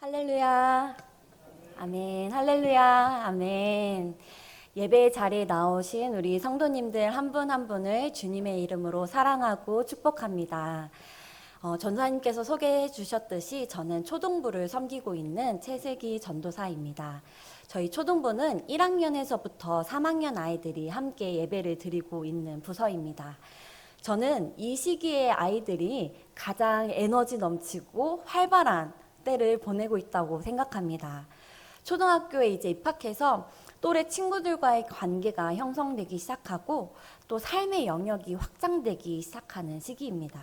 할렐루야. 아멘. 할렐루야. 아멘. 예배 자리에 나오신 우리 성도님들 한 분 한 분을 주님의 이름으로 사랑하고 축복합니다. 전사님께서 소개해 주셨듯이 저는 초등부를 섬기고 있는 최세기 전도사입니다. 저희 초등부는 1학년에서부터 3학년 아이들이 함께 예배를 드리고 있는 부서입니다. 저는 이 시기에 아이들이 가장 에너지 넘치고 활발한 때를 보내고 있다고 생각합니다. 초등학교에 이제 입학해서 또래 친구들과의 관계가 형성되기 시작하고 또 삶의 영역이 확장되기 시작하는 시기입니다.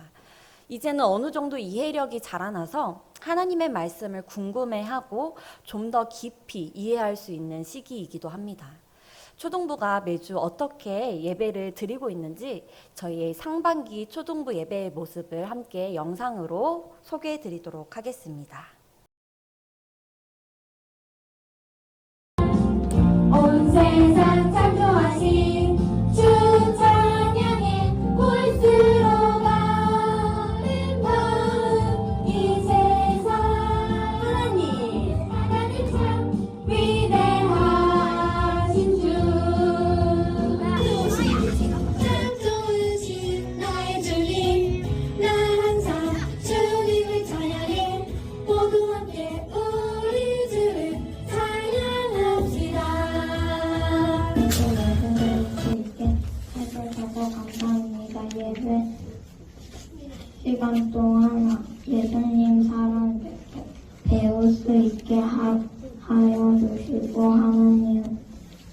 이제는 어느 정도 이해력이 자라나서 하나님의 말씀을 궁금해하고 좀 더 깊이 이해할 수 있는 시기이기도 합니다. 초등부가 매주 어떻게 예배를 드리고 있는지 저희의 상반기 초등부 예배의 모습을 함께 영상으로 소개해 드리도록 하겠습니다. 온 세상 창조하신 주 찬양해 볼수록 아름다운 이 세상 하나님 참 위대하신 주 참 좋으신 나의 주님 나 항상 주님을 찬양해 모두 함께 우리 주를 찬양합시다. 감사합니다. 예배 시간 동안 예수님 사랑 배울 수 있게 하여 주시고 하나님을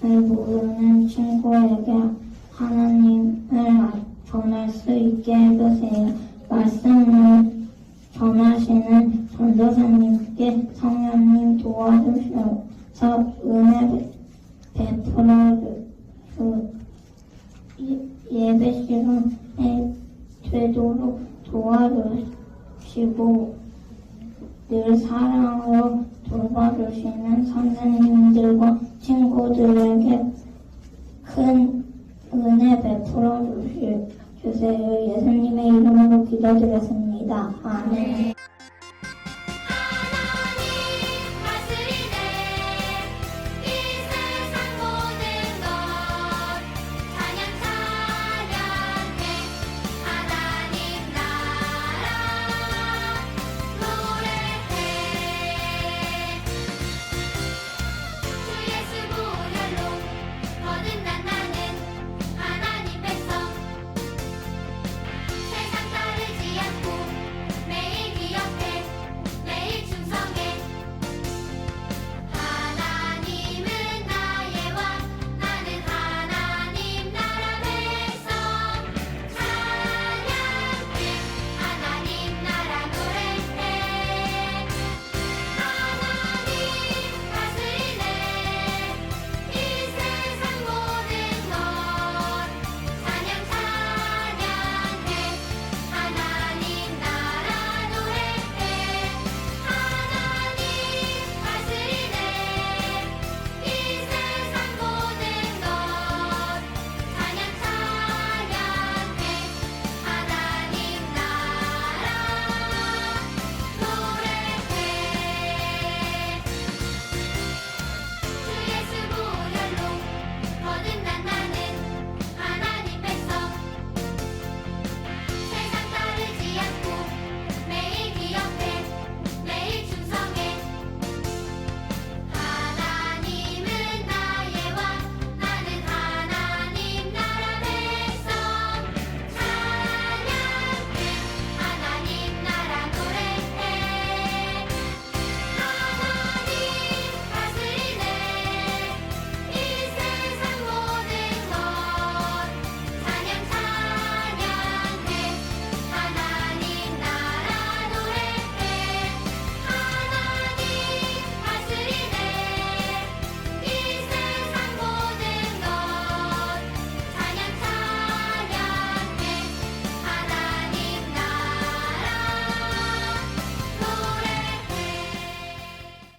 모르는 친구에게 하나님을 전할 수 있게 해주세요. 말씀을 전하시는 전도사님께 성령님 도와주셔서 은혜 베풀어 예배 시간에 되도록 도와주시고 늘 사랑으로 돌봐주시는 선생님들과 친구들에게 큰 은혜 베풀어 주세요. 예수님의 이름으로 기도드렸습니다. 아멘.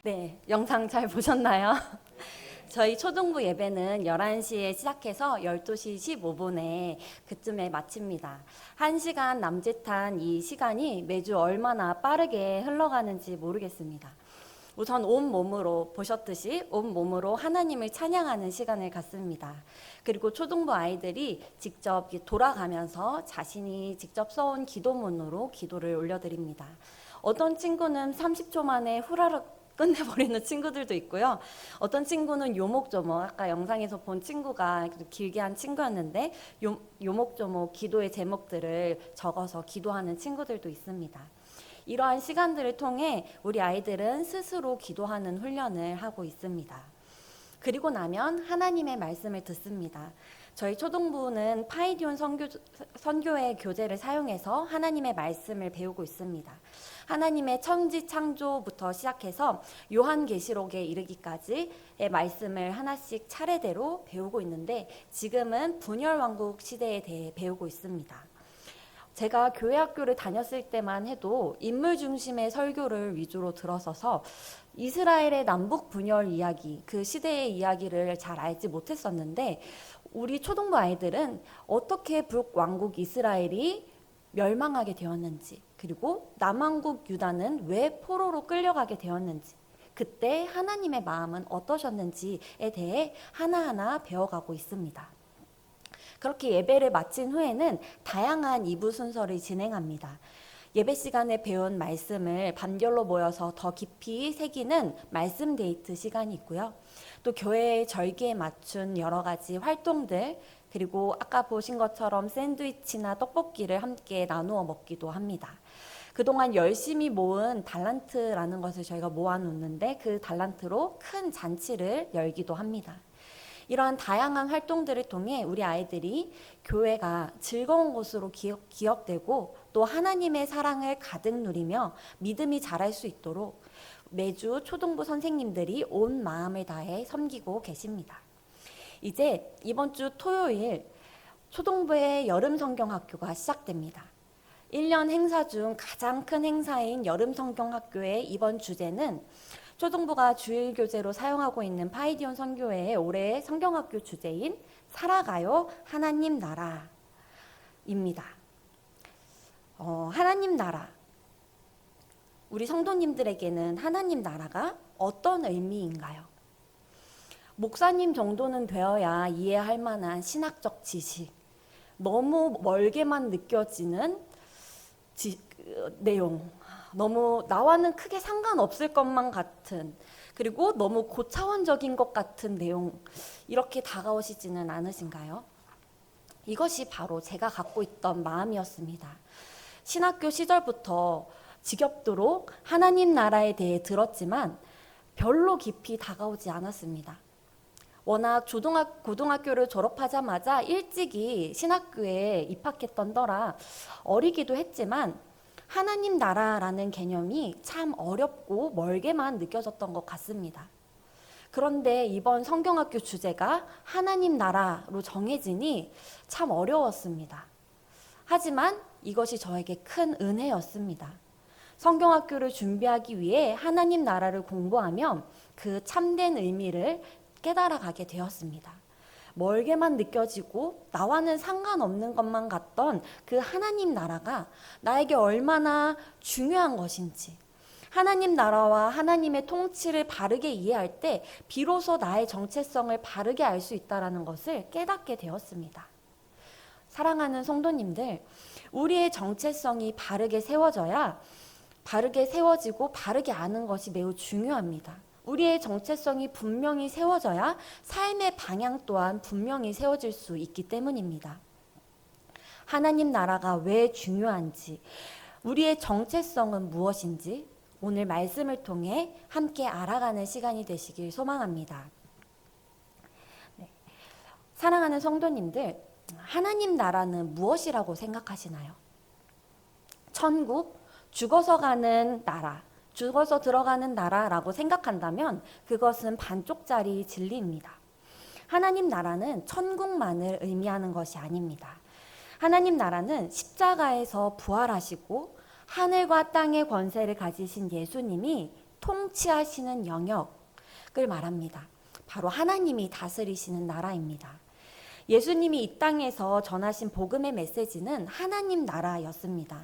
네, 영상 잘 보셨나요? 저희 초등부 예배는 11시에 시작해서 12시 15분에 그쯤에 마칩니다. 1시간 남짓한 이 시간이 매주 얼마나 빠르게 흘러가는지 모르겠습니다. 우선 온몸으로 보셨듯이 온몸으로 하나님을 찬양하는 시간을 갖습니다. 그리고 초등부 아이들이 직접 돌아가면서 자신이 직접 써온 기도문으로 기도를 올려드립니다. 어떤 친구는 30초 만에 후라락 끝내버리는 친구들도 있고요. 어떤 친구는 요목조목, 아까 영상에서 본 친구가 길게 한 친구였는데 요목조목 기도의 제목들을 적어서 기도하는 친구들도 있습니다. 이러한 시간들을 통해 우리 아이들은 스스로 기도하는 훈련을 하고 있습니다. 그리고 나면 하나님의 말씀을 듣습니다. 저희 초등부는 파이디온 선교회 교재를 사용해서 하나님의 말씀을 배우고 있습니다. 하나님의 천지 창조부터 시작해서 요한계시록에 이르기까지의 말씀을 하나씩 차례대로 배우고 있는데 지금은 분열왕국 시대에 대해 배우고 있습니다. 제가 교회 학교를 다녔을 때만 해도 인물 중심의 설교를 위주로 들어서서 이스라엘의 남북 분열 이야기, 그 시대의 이야기를 잘 알지 못했었는데 우리 초등부 아이들은 어떻게 북왕국 이스라엘이 멸망하게 되었는지, 그리고 남왕국 유다는 왜 포로로 끌려가게 되었는지, 그때 하나님의 마음은 어떠셨는지에 대해 하나하나 배워가고 있습니다. 그렇게 예배를 마친 후에는 다양한 2부 순서를 진행합니다. 예배 시간에 배운 말씀을 반별로 모여서 더 깊이 새기는 말씀 데이트 시간이 있고요. 또 교회의 절기에 맞춘 여러 가지 활동들, 그리고 아까 보신 것처럼 샌드위치나 떡볶이를 함께 나누어 먹기도 합니다. 그동안 열심히 모은 달란트라는 것을 저희가 모아놓는데 그 달란트로 큰 잔치를 열기도 합니다. 이러한 다양한 활동들을 통해 우리 아이들이 교회가 즐거운 곳으로 기억되고 또 하나님의 사랑을 가득 누리며 믿음이 자랄 수 있도록 매주 초등부 선생님들이 온 마음을 다해 섬기고 계십니다. 이제 이번 주 토요일 초등부의 여름 성경학교가 시작됩니다. 1년 행사 중 가장 큰 행사인 여름 성경학교의 이번 주제는 초등부가 주일 교재로 사용하고 있는 파이디온 선교회의 올해의 성경학교 주제인 살아가요 하나님 나라입니다. 하나님 나라, 우리 성도님들에게는 하나님 나라가 어떤 의미인가요? 목사님 정도는 되어야 이해할 만한 신학적 지식, 너무 멀게만 느껴지는 내용, 너무 나와는 크게 상관없을 것만 같은, 그리고 너무 고차원적인 것 같은 내용, 이렇게 다가오시지는 않으신가요? 이것이 바로 제가 갖고 있던 마음이었습니다. 신학교 시절부터 지겹도록 하나님 나라에 대해 들었지만 별로 깊이 다가오지 않았습니다. 워낙 고등학교를 졸업하자마자 일찍이 신학교에 입학했던 터라 어리기도 했지만 하나님 나라라는 개념이 참 어렵고 멀게만 느껴졌던 것 같습니다. 그런데 이번 성경학교 주제가 하나님 나라로 정해지니 참 어려웠습니다. 하지만 이것이 저에게 큰 은혜였습니다. 성경학교를 준비하기 위해 하나님 나라를 공부하면 그 참된 의미를 깨달아가게 되었습니다. 멀게만 느껴지고 나와는 상관없는 것만 같던 그 하나님 나라가 나에게 얼마나 중요한 것인지, 하나님 나라와 하나님의 통치를 바르게 이해할 때 비로소 나의 정체성을 바르게 알 수 있다는 것을 깨닫게 되었습니다. 사랑하는 성도님들, 우리의 정체성이 바르게 세워지고 바르게 아는 것이 매우 중요합니다. 우리의 정체성이 분명히 세워져야 삶의 방향 또한 분명히 세워질 수 있기 때문입니다. 하나님 나라가 왜 중요한지, 우리의 정체성은 무엇인지 오늘 말씀을 통해 함께 알아가는 시간이 되시길 소망합니다. 네. 사랑하는 성도님들, 하나님 나라는 무엇이라고 생각하시나요? 천국, 죽어서 가는 나라, 죽어서 들어가는 나라라고 생각한다면 그것은 반쪽짜리 진리입니다. 하나님 나라는 천국만을 의미하는 것이 아닙니다. 하나님 나라는 십자가에서 부활하시고 하늘과 땅의 권세를 가지신 예수님이 통치하시는 영역을 말합니다. 바로 하나님이 다스리시는 나라입니다. 예수님이 이 땅에서 전하신 복음의 메시지는 하나님 나라였습니다.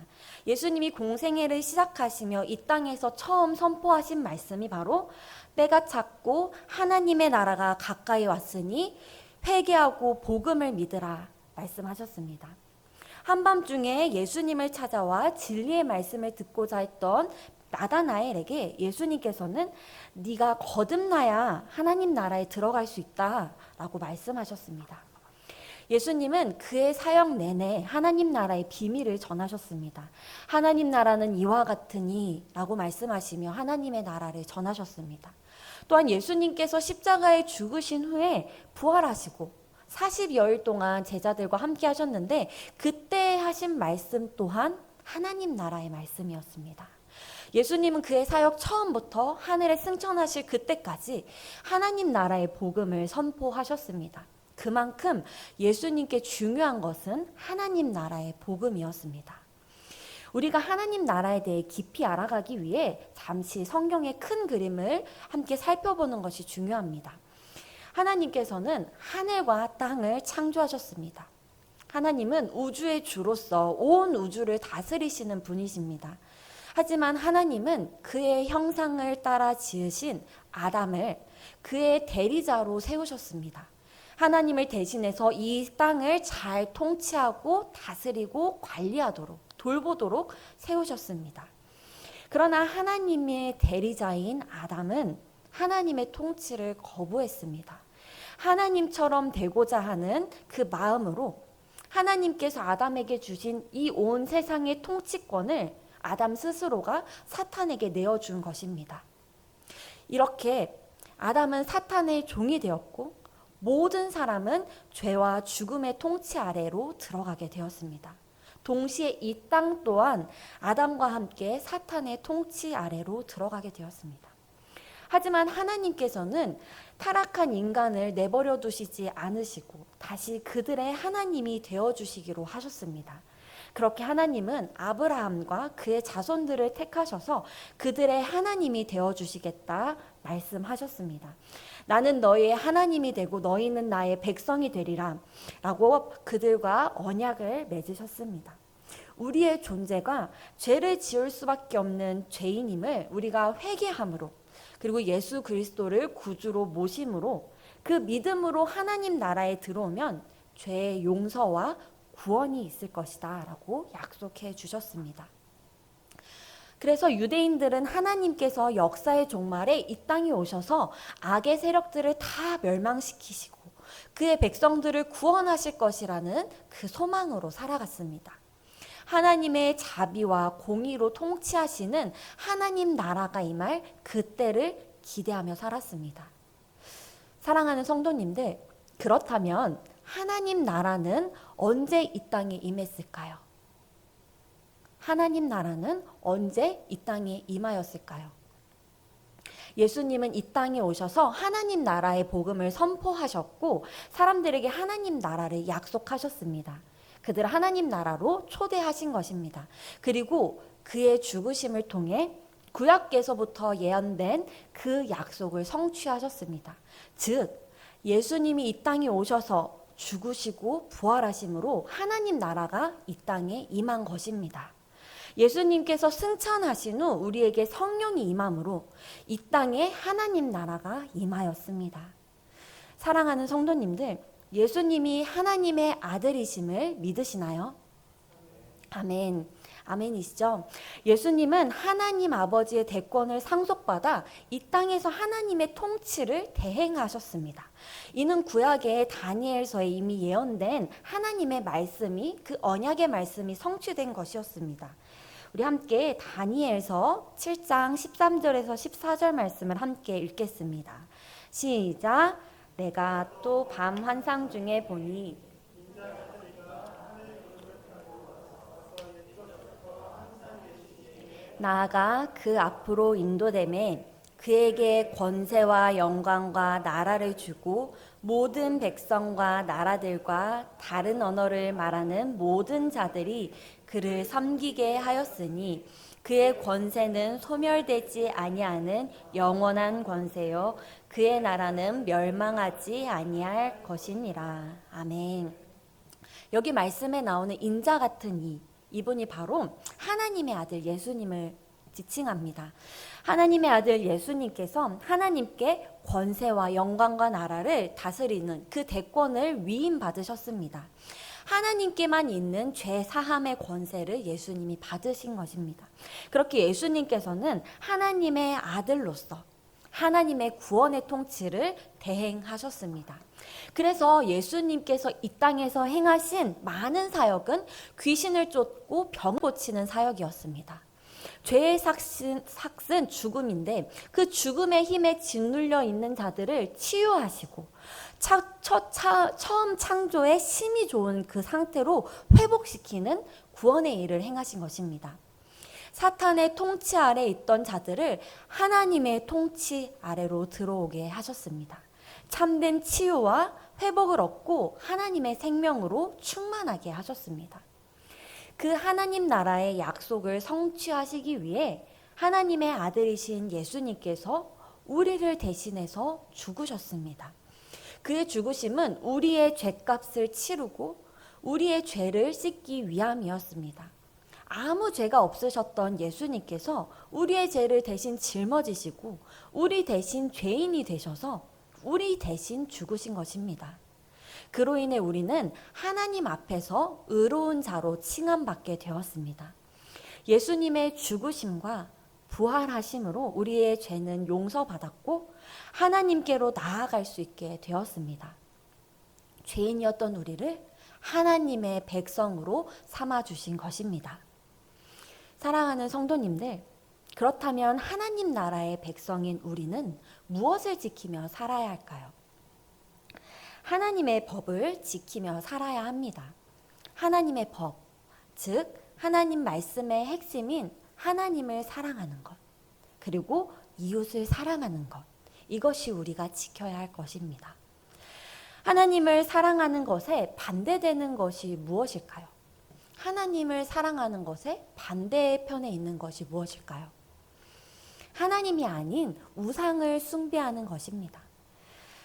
예수님이 공생애를 시작하시며 이 땅에서 처음 선포하신 말씀이 바로 때가 찼고 하나님의 나라가 가까이 왔으니 회개하고 복음을 믿으라 말씀하셨습니다. 한밤중에 예수님을 찾아와 진리의 말씀을 듣고자 했던 나다나엘에게 예수님께서는 네가 거듭나야 하나님 나라에 들어갈 수 있다라고 말씀하셨습니다. 예수님은 그의 사역 내내 하나님 나라의 비밀을 전하셨습니다. 하나님 나라는 이와 같으니 라고 말씀하시며 하나님의 나라를 전하셨습니다. 또한 예수님께서 십자가에 죽으신 후에 부활하시고 40여일 동안 제자들과 함께 하셨는데 그때 하신 말씀 또한 하나님 나라의 말씀이었습니다. 예수님은 그의 사역 처음부터 하늘에 승천하실 그때까지 하나님 나라의 복음을 선포하셨습니다. 그만큼 예수님께 중요한 것은 하나님 나라의 복음이었습니다. 우리가 하나님 나라에 대해 깊이 알아가기 위해 잠시 성경의 큰 그림을 함께 살펴보는 것이 중요합니다. 하나님께서는 하늘과 땅을 창조하셨습니다. 하나님은 우주의 주로서 온 우주를 다스리시는 분이십니다. 하지만 하나님은 그의 형상을 따라 지으신 아담을 그의 대리자로 세우셨습니다. 하나님을 대신해서 이 땅을 잘 통치하고 다스리고 관리하도록 돌보도록 세우셨습니다. 그러나 하나님의 대리자인 아담은 하나님의 통치를 거부했습니다. 하나님처럼 되고자 하는 그 마음으로 하나님께서 아담에게 주신 이 온 세상의 통치권을 아담 스스로가 사탄에게 내어준 것입니다. 이렇게 아담은 사탄의 종이 되었고 모든 사람은 죄와 죽음의 통치 아래로 들어가게 되었습니다. 동시에 이 땅 또한 아담과 함께 사탄의 통치 아래로 들어가게 되었습니다. 하지만 하나님께서는 타락한 인간을 내버려 두시지 않으시고 다시 그들의 하나님이 되어주시기로 하셨습니다. 그렇게 하나님은 아브라함과 그의 자손들을 택하셔서 그들의 하나님이 되어주시겠다 말씀하셨습니다. 나는 너희의 하나님이 되고 너희는 나의 백성이 되리라 라고 그들과 언약을 맺으셨습니다. 우리의 존재가 죄를 지을 수밖에 없는 죄인임을 우리가 회개함으로 그리고 예수 그리스도를 구주로 모심으로 그 믿음으로 하나님 나라에 들어오면 죄의 용서와 구원이 있을 것이다 라고 약속해 주셨습니다. 그래서 유대인들은 하나님께서 역사의 종말에 이 땅에 오셔서 악의 세력들을 다 멸망시키시고 그의 백성들을 구원하실 것이라는 그 소망으로 살아갔습니다. 하나님의 자비와 공의로 통치하시는 하나님 나라가 임할 그때를 기대하며 살았습니다. 사랑하는 성도님들, 그렇다면 하나님 나라는 언제 이 땅에 임했을까요? 하나님 나라는 언제 이 땅에 임하였을까요? 예수님은 이 땅에 오셔서 하나님 나라의 복음을 선포하셨고 사람들에게 하나님 나라를 약속하셨습니다. 그들을 하나님 나라로 초대하신 것입니다. 그리고 그의 죽으심을 통해 구약에서부터 예언된 그 약속을 성취하셨습니다. 즉 예수님이 이 땅에 오셔서 죽으시고 부활하심으로 하나님 나라가 이 땅에 임한 것입니다. 예수님께서 승천하신 후 우리에게 성령이 임함으로 이 땅에 하나님 나라가 임하였습니다. 사랑하는 성도님들, 예수님이 하나님의 아들이심을 믿으시나요? 아멘. 아멘이시죠? 예수님은 하나님 아버지의 대권을 상속받아 이 땅에서 하나님의 통치를 대행하셨습니다. 이는 구약의 다니엘서에 이미 예언된 하나님의 말씀이 그 언약의 말씀이 성취된 것이었습니다. 우리 함께 다니엘서 7장 13절에서 14절 말씀을 함께 읽겠습니다. 시작. 내가 또 밤 환상 중에 보니 나아가 그 앞으로 인도되매 그에게 권세와 영광과 나라를 주고 모든 백성과 나라들과 다른 언어를 말하는 모든 자들이 그를 섬기게 하였으니 그의 권세는 소멸되지 아니하는 영원한 권세요 그의 나라는 멸망하지 아니할 것이니라. 아멘. 여기 말씀에 나오는 인자 같은 이분이 바로 하나님의 아들 예수님을 지칭합니다. 하나님의 아들 예수님께서 하나님께 권세와 영광과 나라를 다스리는 그 대권을 위임받으셨습니다. 하나님께만 있는 죄 사함의 권세를 예수님이 받으신 것입니다. 그렇게 예수님께서는 하나님의 아들로서 하나님의 구원의 통치를 대행하셨습니다. 그래서 예수님께서 이 땅에서 행하신 많은 사역은 귀신을 쫓고 병 고치는 사역이었습니다. 죄의 삭은 죽음인데 그 죽음의 힘에 짓눌려 있는 자들을 치유하시고 처음 창조의 심이 좋은 그 상태로 회복시키는 구원의 일을 행하신 것입니다. 사탄의 통치 아래 있던 자들을 하나님의 통치 아래로 들어오게 하셨습니다. 참된 치유와 회복을 얻고 하나님의 생명으로 충만하게 하셨습니다. 그 하나님 나라의 약속을 성취하시기 위해 하나님의 아들이신 예수님께서 우리를 대신해서 죽으셨습니다. 그의 죽으심은 우리의 죄값을 치르고 우리의 죄를 씻기 위함이었습니다. 아무 죄가 없으셨던 예수님께서 우리의 죄를 대신 짊어지시고 우리 대신 죄인이 되셔서 우리 대신 죽으신 것입니다. 그로 인해 우리는 하나님 앞에서 의로운 자로 칭함받게 되었습니다. 예수님의 죽으심과 부활하심으로 우리의 죄는 용서받았고 하나님께로 나아갈 수 있게 되었습니다. 죄인이었던 우리를 하나님의 백성으로 삼아주신 것입니다. 사랑하는 성도님들, 그렇다면 하나님 나라의 백성인 우리는 무엇을 지키며 살아야 할까요? 하나님의 법을 지키며 살아야 합니다. 하나님의 법, 즉 하나님 말씀의 핵심인 하나님을 사랑하는 것, 그리고 이웃을 사랑하는 것, 이것이 우리가 지켜야 할 것입니다. 하나님을 사랑하는 것에 반대되는 것이 무엇일까요? 하나님을 사랑하는 것에 반대편에 있는 것이 무엇일까요? 하나님이 아닌 우상을 숭배하는 것입니다.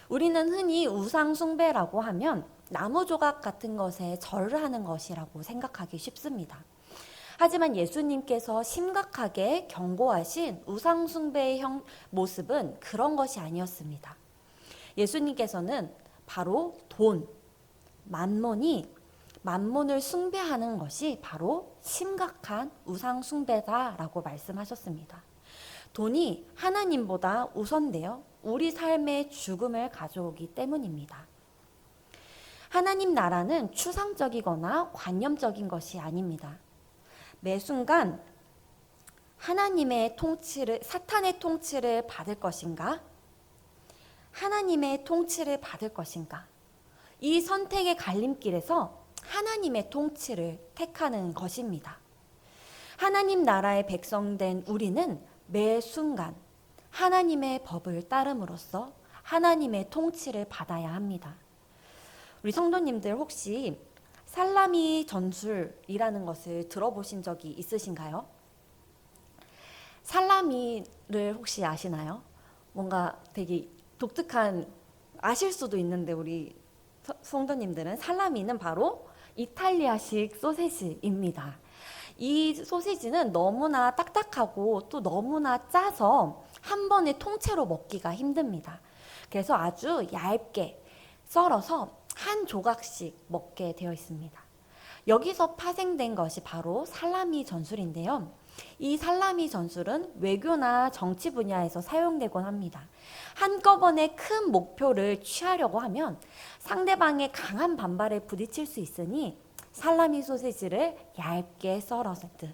우리는 흔히 우상 숭배라고 하면 나무 조각 같은 것에 절을 하는 것이라고 생각하기 쉽습니다. 하지만 예수님께서 심각하게 경고하신 우상 숭배의 모습은 그런 것이 아니었습니다. 예수님께서는 바로 만몬을 숭배하는 것이 바로 심각한 우상 숭배다라고 말씀하셨습니다. 돈이 하나님보다 우선되어 우리 삶의 죽음을 가져오기 때문입니다. 하나님 나라는 추상적이거나 관념적인 것이 아닙니다. 매 순간 사탄의 통치를 받을 것인가? 하나님의 통치를 받을 것인가? 이 선택의 갈림길에서 하나님의 통치를 택하는 것입니다. 하나님 나라의 백성된 우리는 매 순간 하나님의 법을 따름으로써 하나님의 통치를 받아야 합니다. 우리 성도님들 혹시 살라미 전술이라는 것을 들어보신 적이 있으신가요? 살라미를 혹시 아시나요? 뭔가 되게 독특한, 아실 수도 있는데 우리 성도님들은 살라미는 바로 이탈리아식 소세지입니다. 이 소시지는 너무나 딱딱하고 또 너무나 짜서 한 번에 통째로 먹기가 힘듭니다. 그래서 아주 얇게 썰어서 한 조각씩 먹게 되어 있습니다. 여기서 파생된 것이 바로 살라미 전술인데요. 이 살라미 전술은 외교나 정치 분야에서 사용되곤 합니다. 한꺼번에 큰 목표를 취하려고 하면 상대방의 강한 반발에 부딪힐 수 있으니 살라미 소시지를 얇게 썰었듯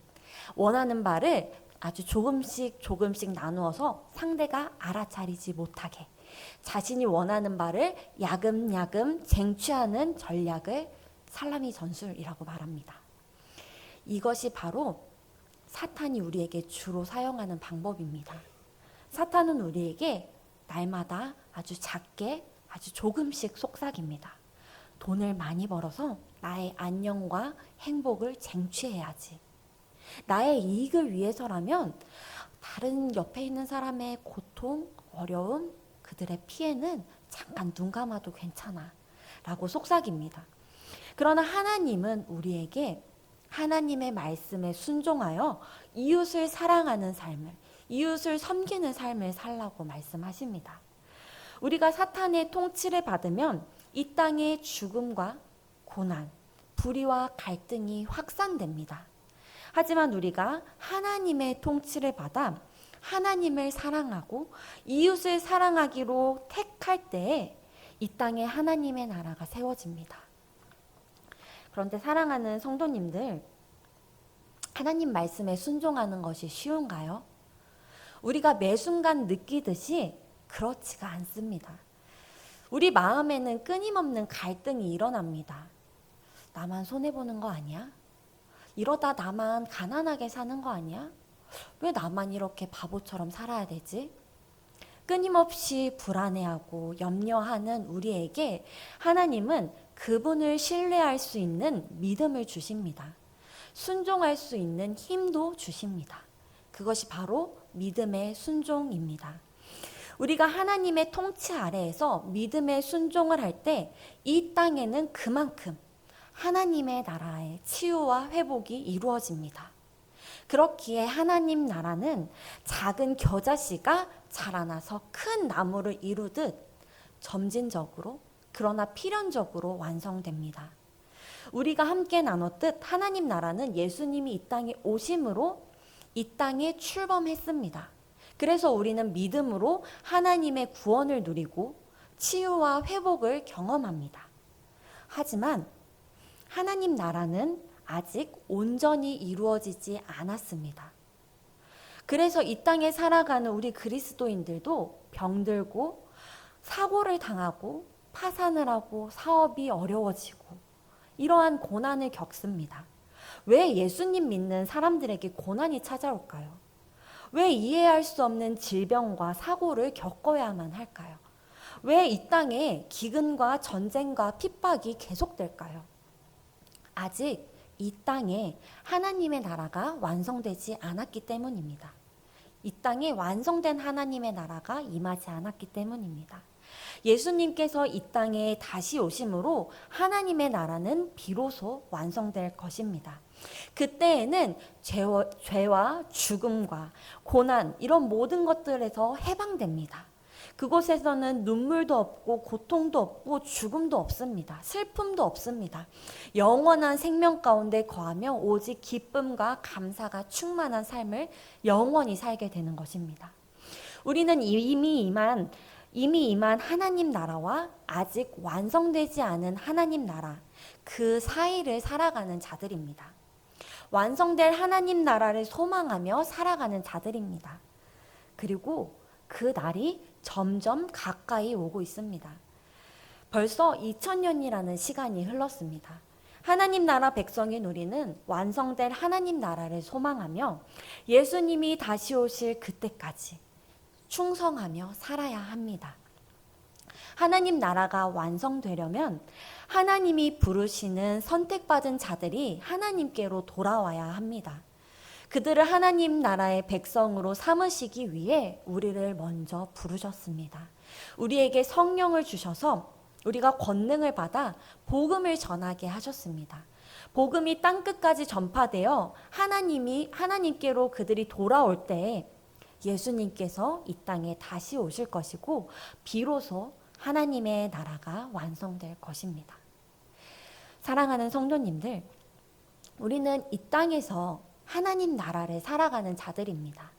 원하는 바를 아주 조금씩 나누어서 상대가 알아차리지 못하게 자신이 원하는 바를 야금야금 쟁취하는 전략을 살라미 전술이라고 말합니다. 이것이 바로 사탄이 우리에게 주로 사용하는 방법입니다. 사탄은 우리에게 날마다 아주 작게, 아주 조금씩 속삭입니다. 돈을 많이 벌어서 나의 안녕과 행복을 쟁취해야지. 나의 이익을 위해서라면 다른 옆에 있는 사람의 고통, 어려움, 그들의 피해는 잠깐 눈 감아도 괜찮아 라고 속삭입니다. 그러나 하나님은 우리에게 하나님의 말씀에 순종하여 이웃을 사랑하는 삶을, 이웃을 섬기는 삶을 살라고 말씀하십니다. 우리가 사탄의 통치를 받으면 이 땅의 죽음과 고난, 불의와 갈등이 확산됩니다. 하지만 우리가 하나님의 통치를 받아 하나님을 사랑하고 이웃을 사랑하기로 택할 때에 이 땅에 하나님의 나라가 세워집니다. 그런데 사랑하는 성도님들, 하나님 말씀에 순종하는 것이 쉬운가요? 우리가 매 순간 느끼듯이 그렇지가 않습니다. 우리 마음에는 끊임없는 갈등이 일어납니다. 나만 손해보는 거 아니야? 이러다 나만 가난하게 사는 거 아니야? 왜 나만 이렇게 바보처럼 살아야 되지? 끊임없이 불안해하고 염려하는 우리에게 하나님은 그분을 신뢰할 수 있는 믿음을 주십니다. 순종할 수 있는 힘도 주십니다. 그것이 바로 믿음의 순종입니다. 우리가 하나님의 통치 아래에서 믿음의 순종을 할 때 이 땅에는 그만큼 하나님의 나라의 치유와 회복이 이루어집니다. 그렇기에 하나님 나라는 작은 겨자씨가 자라나서 큰 나무를 이루듯 점진적으로 그러나 필연적으로 완성됩니다. 우리가 함께 나눴듯 하나님 나라는 예수님이 이 땅에 오심으로 이 땅에 출범했습니다. 그래서 우리는 믿음으로 하나님의 구원을 누리고 치유와 회복을 경험합니다. 하지만 하나님 나라는 아직 온전히 이루어지지 않았습니다. 그래서 이 땅에 살아가는 우리 그리스도인들도 병들고 사고를 당하고 파산을 하고 사업이 어려워지고 이러한 고난을 겪습니다. 왜 예수님 믿는 사람들에게 고난이 찾아올까요? 왜 이해할 수 없는 질병과 사고를 겪어야만 할까요? 왜 이 땅에 기근과 전쟁과 핍박이 계속될까요? 아직 이 땅에 하나님의 나라가 완성되지 않았기 때문입니다. 이 땅에 완성된 하나님의 나라가 임하지 않았기 때문입니다. 예수님께서 이 땅에 다시 오심으로 하나님의 나라는 비로소 완성될 것입니다. 그때에는 죄와 죽음과 고난 이런 모든 것들에서 해방됩니다. 그곳에서는 눈물도 없고 고통도 없고 죽음도 없습니다. 슬픔도 없습니다. 영원한 생명 가운데 거하며 오직 기쁨과 감사가 충만한 삶을 영원히 살게 되는 것입니다. 우리는 이미 임한 하나님 나라와 아직 완성되지 않은 하나님 나라 그 사이를 살아가는 자들입니다. 완성될 하나님 나라를 소망하며 살아가는 자들입니다. 그리고 그 날이 점점 가까이 오고 있습니다. 벌써 2000년이라는 시간이 흘렀습니다. 하나님 나라 백성인 우리는 완성될 하나님 나라를 소망하며 예수님이 다시 오실 그때까지 충성하며 살아야 합니다. 하나님 나라가 완성되려면 하나님이 부르시는 선택받은 자들이 하나님께로 돌아와야 합니다. 그들을 하나님 나라의 백성으로 삼으시기 위해 우리를 먼저 부르셨습니다. 우리에게 성령을 주셔서 우리가 권능을 받아 복음을 전하게 하셨습니다. 복음이 땅끝까지 전파되어 하나님께로 그들이 돌아올 때에 예수님께서 이 땅에 다시 오실 것이고 비로소 하나님의 나라가 완성될 것입니다. 사랑하는 성도님들, 우리는 이 땅에서 하나님 나라를 살아가는 자들입니다.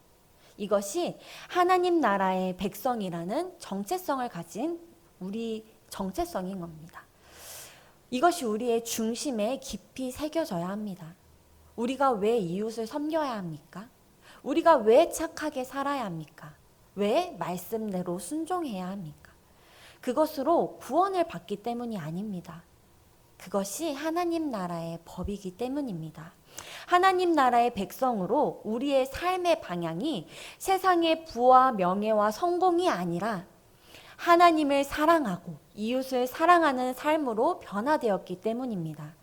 이것이 하나님 나라의 백성이라는 정체성을 가진 우리 정체성인 겁니다. 이것이 우리의 중심에 깊이 새겨져야 합니다. 우리가 왜 이웃을 섬겨야 합니까? 우리가 왜 착하게 살아야 합니까? 왜 말씀대로 순종해야 합니까? 그것으로 구원을 받기 때문이 아닙니다. 그것이 하나님 나라의 법이기 때문입니다. 하나님 나라의 백성으로 우리의 삶의 방향이 세상의 부와 명예와 성공이 아니라 하나님을 사랑하고 이웃을 사랑하는 삶으로 변화되었기 때문입니다.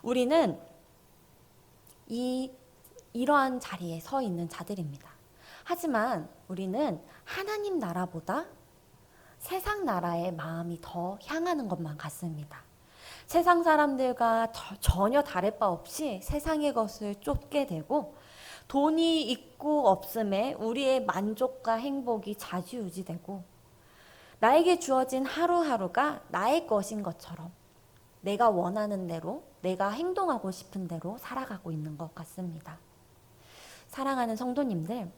우리는 이러한 자리에 서 있는 자들입니다. 하지만 우리는 하나님 나라보다 세상 나라의 마음이 더 향하는 것만 같습니다. 세상 사람들과 전혀 다를 바 없이 세상의 것을 쫓게 되고 돈이 있고 없음에 우리의 만족과 행복이 좌지우지되고 나에게 주어진 하루하루가 나의 것인 것처럼 내가 원하는 대로 내가 행동하고 싶은 대로 살아가고 있는 것 같습니다. 사랑하는 성도님들,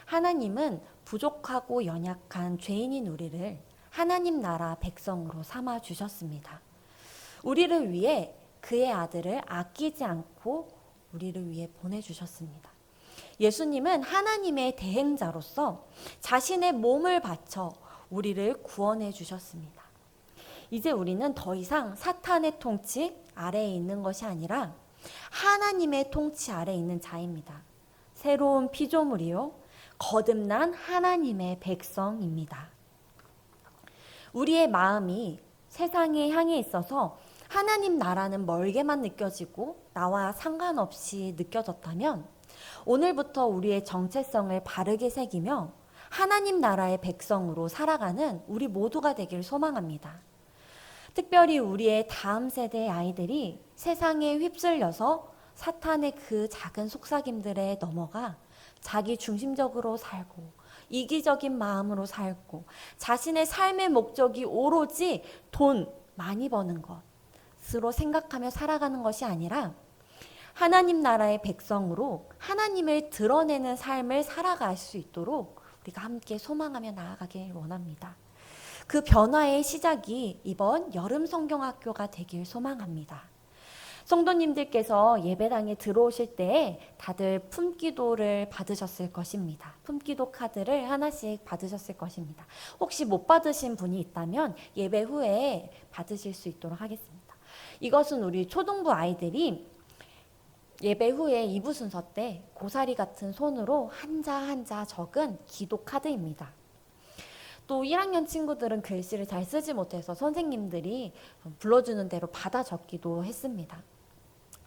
하나님은 부족하고 연약한 죄인인 우리를 하나님 나라 백성으로 삼아 주셨습니다. 우리를 위해 그의 아들을 아끼지 않고 우리를 위해 보내주셨습니다. 예수님은 하나님의 대행자로서 자신의 몸을 바쳐 우리를 구원해 주셨습니다. 이제 우리는 더 이상 사탄의 통치 아래에 있는 것이 아니라 하나님의 통치 아래에 있는 자입니다. 새로운 피조물이요, 거듭난 하나님의 백성입니다. 우리의 마음이 세상에 향해 있어서 하나님 나라는 멀게만 느껴지고 나와 상관없이 느껴졌다면 오늘부터 우리의 정체성을 바르게 새기며 하나님 나라의 백성으로 살아가는 우리 모두가 되길 소망합니다. 특별히 우리의 다음 세대의 아이들이 세상에 휩쓸려서 사탄의 그 작은 속삭임들에 넘어가 자기 중심적으로 살고 이기적인 마음으로 살고 자신의 삶의 목적이 오로지 돈 많이 버는 것으로 생각하며 살아가는 것이 아니라 하나님 나라의 백성으로 하나님을 드러내는 삶을 살아갈 수 있도록 우리가 함께 소망하며 나아가길 원합니다. 그 변화의 시작이 이번 여름 성경학교가 되길 소망합니다. 성도님들께서 예배당에 들어오실 때 다들 품기도를 받으셨을 것입니다. 품기도 카드를 하나씩 받으셨을 것입니다. 혹시 못 받으신 분이 있다면 예배 후에 받으실 수 있도록 하겠습니다. 이것은 우리 초등부 아이들이 예배 후에 2부 순서 때 고사리 같은 손으로 한자 한자 적은 기도 카드입니다. 또 1학년 친구들은 글씨를 잘 쓰지 못해서 선생님들이 불러주는 대로 받아 적기도 했습니다.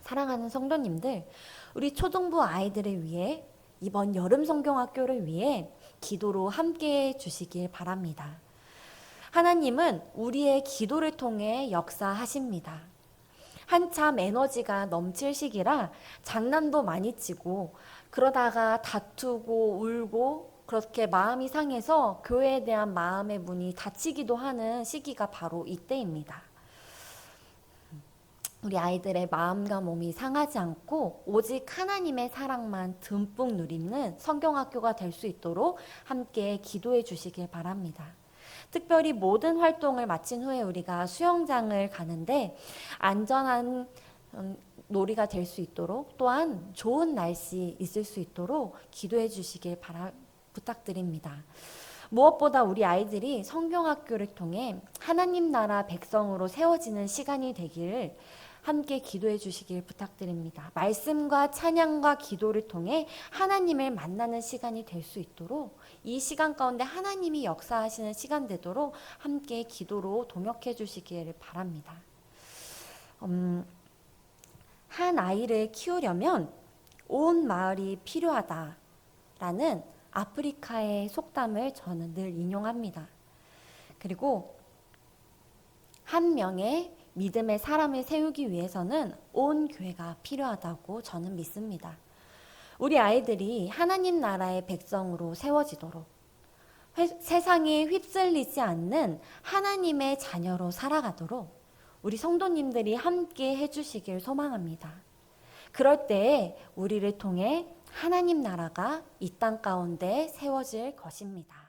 사랑하는 성도님들, 우리 초등부 아이들을 위해 이번 여름 성경학교를 위해 기도로 함께 해 주시길 바랍니다. 하나님은 우리의 기도를 통해 역사하십니다. 한참 에너지가 넘칠 시기라 장난도 많이 치고 그러다가 다투고 울고 그렇게 마음이 상해서 교회에 대한 마음의 문이 닫히기도 하는 시기가 바로 이때입니다. 우리 아이들의 마음과 몸이 상하지 않고 오직 하나님의 사랑만 듬뿍 누리는 성경학교가 될 수 있도록 함께 기도해 주시길 바랍니다. 특별히 모든 활동을 마친 후에 우리가 수영장을 가는데 안전한 놀이가 될 수 있도록 또한 좋은 날씨 있을 수 있도록 기도해 주시길 부탁드립니다. 무엇보다 우리 아이들이 성경학교를 통해 하나님 나라 백성으로 세워지는 시간이 되기를 함께 기도해 주시길 부탁드립니다. 말씀과 찬양과 기도를 통해 하나님을 만나는 시간이 될 수 있도록 이 시간 가운데 하나님이 역사하시는 시간 되도록 함께 기도로 동역해 주시기를 바랍니다. 한 아이를 키우려면 온 마을이 필요하다라는 아프리카의 속담을 저는 늘 인용합니다. 그리고 한 명의 믿음의 사람을 세우기 위해서는 온 교회가 필요하다고 저는 믿습니다. 우리 아이들이 하나님 나라의 백성으로 세워지도록 세상에 휩쓸리지 않는 하나님의 자녀로 살아가도록 우리 성도님들이 함께 해주시길 소망합니다. 그럴 때 우리를 통해 하나님 나라가 이 땅 가운데 세워질 것입니다.